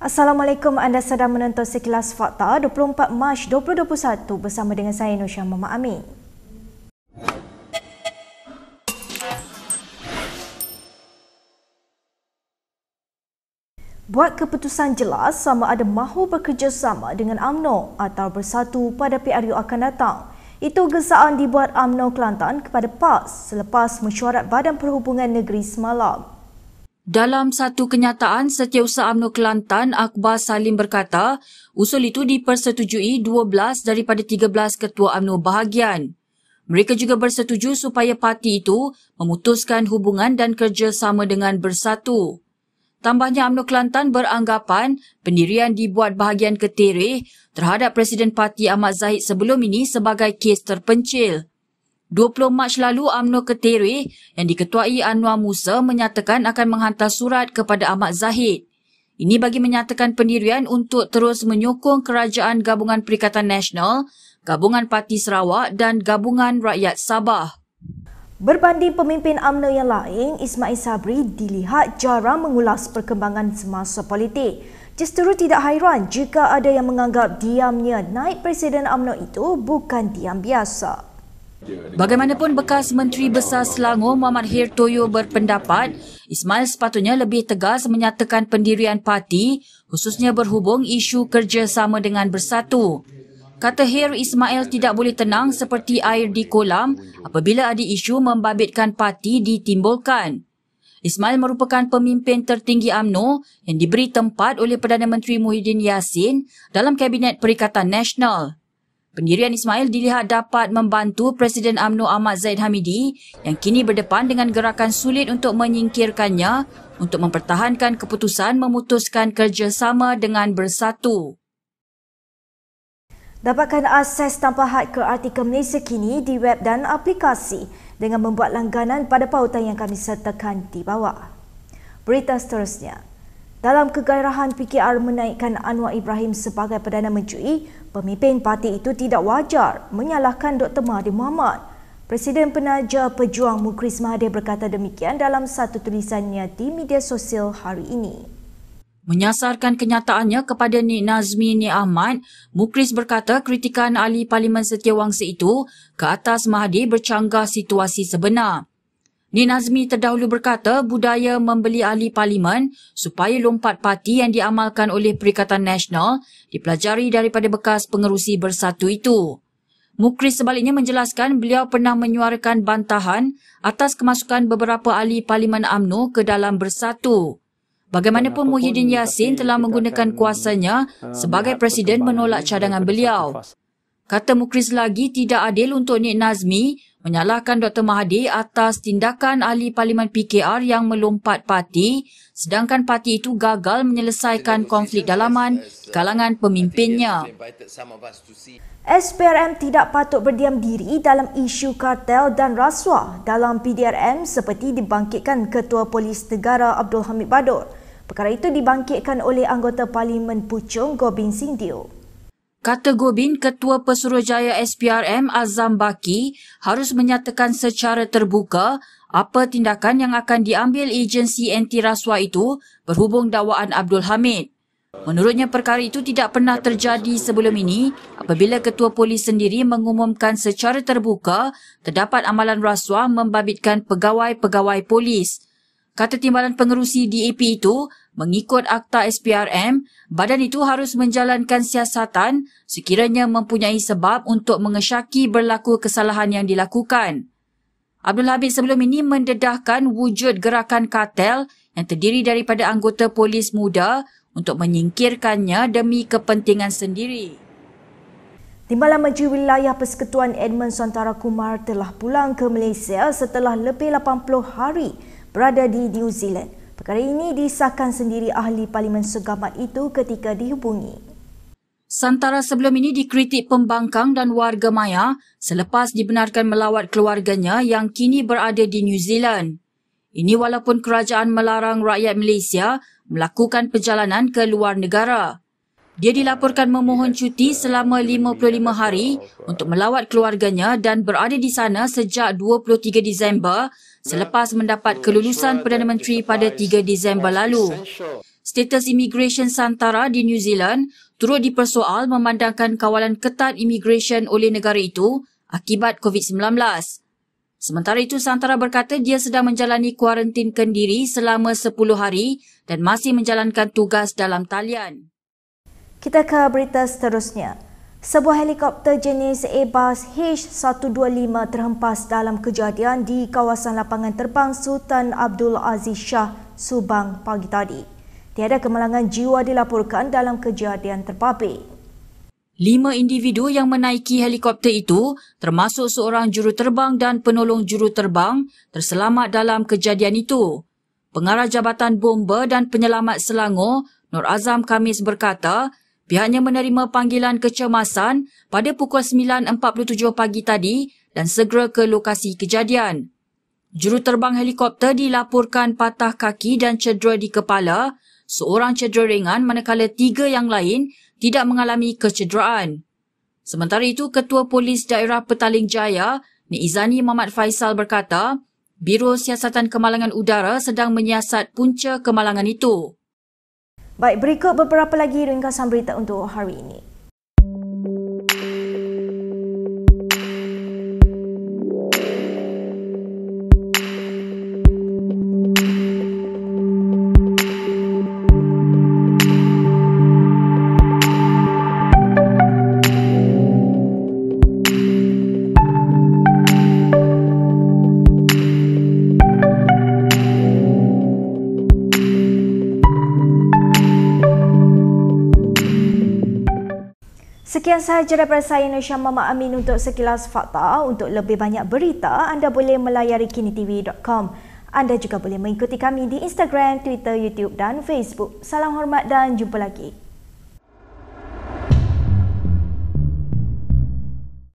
Assalamualaikum, anda sedang menonton Sekilas Fakta 24 Mac 2021 bersama dengan saya Nur Syah Muhammad Amin. Buat keputusan jelas sama ada mahu bekerjasama dengan UMNO atau bersatu pada PRU akan datang. Itu gesaan dibuat UMNO Kelantan kepada PAS selepas mesyuarat Badan Perhubungan Negeri semalam. Dalam satu kenyataan, Setiausaha UMNO Kelantan Akbar Salim berkata, usul itu dipersetujui 12 daripada 13 ketua UMNO bahagian. Mereka juga bersetuju supaya parti itu memutuskan hubungan dan kerjasama dengan bersatu. Tambahnya, UMNO Kelantan beranggapan pendirian dibuat bahagian ketereh terhadap Presiden Parti Ahmad Zahid sebelum ini sebagai kes terpencil. 20 Mac lalu, UMNO Ketereh yang diketuai Anwar Musa menyatakan akan menghantar surat kepada Ahmad Zahid. Ini bagi menyatakan pendirian untuk terus menyokong Kerajaan Gabungan Perikatan Nasional, Gabungan Parti Sarawak dan Gabungan Rakyat Sabah. Berbanding pemimpin UMNO yang lain, Ismail Sabri dilihat jarang mengulas perkembangan semasa politik. Justru tidak hairan jika ada yang menganggap diamnya naib Presiden UMNO itu bukan diam biasa. Bagaimanapun, bekas Menteri Besar Selangor Muhammad Heer Toyo berpendapat Ismail sepatutnya lebih tegas menyatakan pendirian parti, khususnya berhubung isu kerjasama dengan bersatu. Kata Heer, Ismail tidak boleh tenang seperti air di kolam apabila ada isu membabitkan parti ditimbulkan. Ismail merupakan pemimpin tertinggi UMNO yang diberi tempat oleh Perdana Menteri Muhyiddin Yassin dalam Kabinet Perikatan Nasional. Pendirian Ismail dilihat dapat membantu Presiden UMNO Ahmad Zahid Hamidi yang kini berdepan dengan gerakan sulit untuk menyingkirkannya untuk mempertahankan keputusan memutuskan kerjasama dengan bersatu. Dapatkan akses tanpa had ke artikel Malaysia Kini di web dan aplikasi dengan membuat langganan pada pautan yang kami sertakan di bawah. Berita seterusnya. Dalam kegairahan PKR menaikkan Anwar Ibrahim sebagai Perdana Menteri, pemimpin parti itu tidak wajar menyalahkan Dr. Mahathir Mohamad. Presiden Penaja Pejuang Mukhris Mahathir berkata demikian dalam satu tulisannya di media sosial hari ini. Menyasarkan kenyataannya kepada Nik Nazmi Nik Ahmad, Mukhris berkata kritikan Ahli Parlimen Setiawangsa itu ke atas Mahathir bercanggah situasi sebenar. Nik Nazmi terdahulu berkata budaya membeli ahli parlimen supaya lompat parti yang diamalkan oleh Perikatan Nasional dipelajari daripada bekas pengerusi bersatu itu. Mukhris sebaliknya menjelaskan beliau pernah menyuarakan bantahan atas kemasukan beberapa ahli parlimen UMNO ke dalam bersatu. Bagaimanapun, Muhyiddin Yassin telah menggunakan kuasanya sebagai presiden menolak cadangan beliau. Kata Mukhris lagi, tidak adil untuk Nik Nazmi menyalahkan Dr. Mahathir atas tindakan ahli parlimen PKR yang melompat parti sedangkan parti itu gagal menyelesaikan konflik dalaman kalangan pemimpinnya. SPRM tidak patut berdiam diri dalam isu kartel dan rasuah dalam PDRM seperti dibangkitkan Ketua Polis Negara Abdul Hamid Badur. Perkara itu dibangkitkan oleh anggota Parlimen Puchong Gobin Singdio. Kata Gobin, Ketua Pesuruhjaya SPRM Azam Baki harus menyatakan secara terbuka apa tindakan yang akan diambil agensi anti rasuah itu berhubung dakwaan Abdul Hamid. Menurutnya, perkara itu tidak pernah terjadi sebelum ini apabila Ketua Polis sendiri mengumumkan secara terbuka terdapat amalan rasuah membabitkan pegawai-pegawai polis. Kata timbalan pengerusi DAP itu, mengikut Akta SPRM, badan itu harus menjalankan siasatan sekiranya mempunyai sebab untuk mengesyaki berlaku kesalahan yang dilakukan. Abdul Hamid sebelum ini mendedahkan wujud gerakan kartel yang terdiri daripada anggota polis muda untuk menyingkirkannya demi kepentingan sendiri. Timbalan Menteri Wilayah Persekutuan Edmund Sontara Kumar telah pulang ke Malaysia setelah lebih 80 hari berada di New Zealand. Perkara ini disahkan sendiri ahli Parlimen Segamat itu ketika dihubungi. Santara sebelum ini dikritik pembangkang dan warga maya selepas dibenarkan melawat keluarganya yang kini berada di New Zealand. Ini walaupun kerajaan melarang rakyat Malaysia melakukan perjalanan ke luar negara. Dia dilaporkan memohon cuti selama 55 hari untuk melawat keluarganya dan berada di sana sejak 23 Disember selepas mendapat kelulusan Perdana Menteri pada 3 Disember lalu. Status imigresen Santara di New Zealand turut dipersoal memandangkan kawalan ketat imigresen oleh negara itu akibat COVID-19. Sementara itu, Santara berkata dia sedang menjalani kuarantin kendiri selama 10 hari dan masih menjalankan tugas dalam talian. Kita ke berita seterusnya. Sebuah helikopter jenis Airbus H125 terhempas dalam kejadian di kawasan lapangan terbang Sultan Abdul Aziz Shah, Subang pagi tadi. Tiada kemalangan jiwa dilaporkan dalam kejadian terpapir. 5 individu yang menaiki helikopter itu, termasuk seorang juruterbang dan penolong juruterbang, terselamat dalam kejadian itu. Pengarah Jabatan Bomba dan Penyelamat Selangor, Nur Azam Khamis berkata, pihaknya menerima panggilan kecemasan pada pukul 9.47 pagi tadi dan segera ke lokasi kejadian. Juruterbang helikopter dilaporkan patah kaki dan cedera di kepala, seorang cedera ringan manakala 3 yang lain tidak mengalami kecederaan. Sementara itu, Ketua Polis Daerah Petaling Jaya, Nik Izani Muhammad Faisal berkata, Biro Siasatan Kemalangan Udara sedang menyiasat punca kemalangan itu. Baik, berikut beberapa lagi ringkasan berita untuk hari ini. Sekian sahaja daripada saya Nusya Mama Amin untuk sekilas fakta. Untuk lebih banyak berita, anda boleh melayari kinitv.com. Anda juga boleh mengikuti kami di Instagram, Twitter, YouTube dan Facebook. Salam hormat dan jumpa lagi.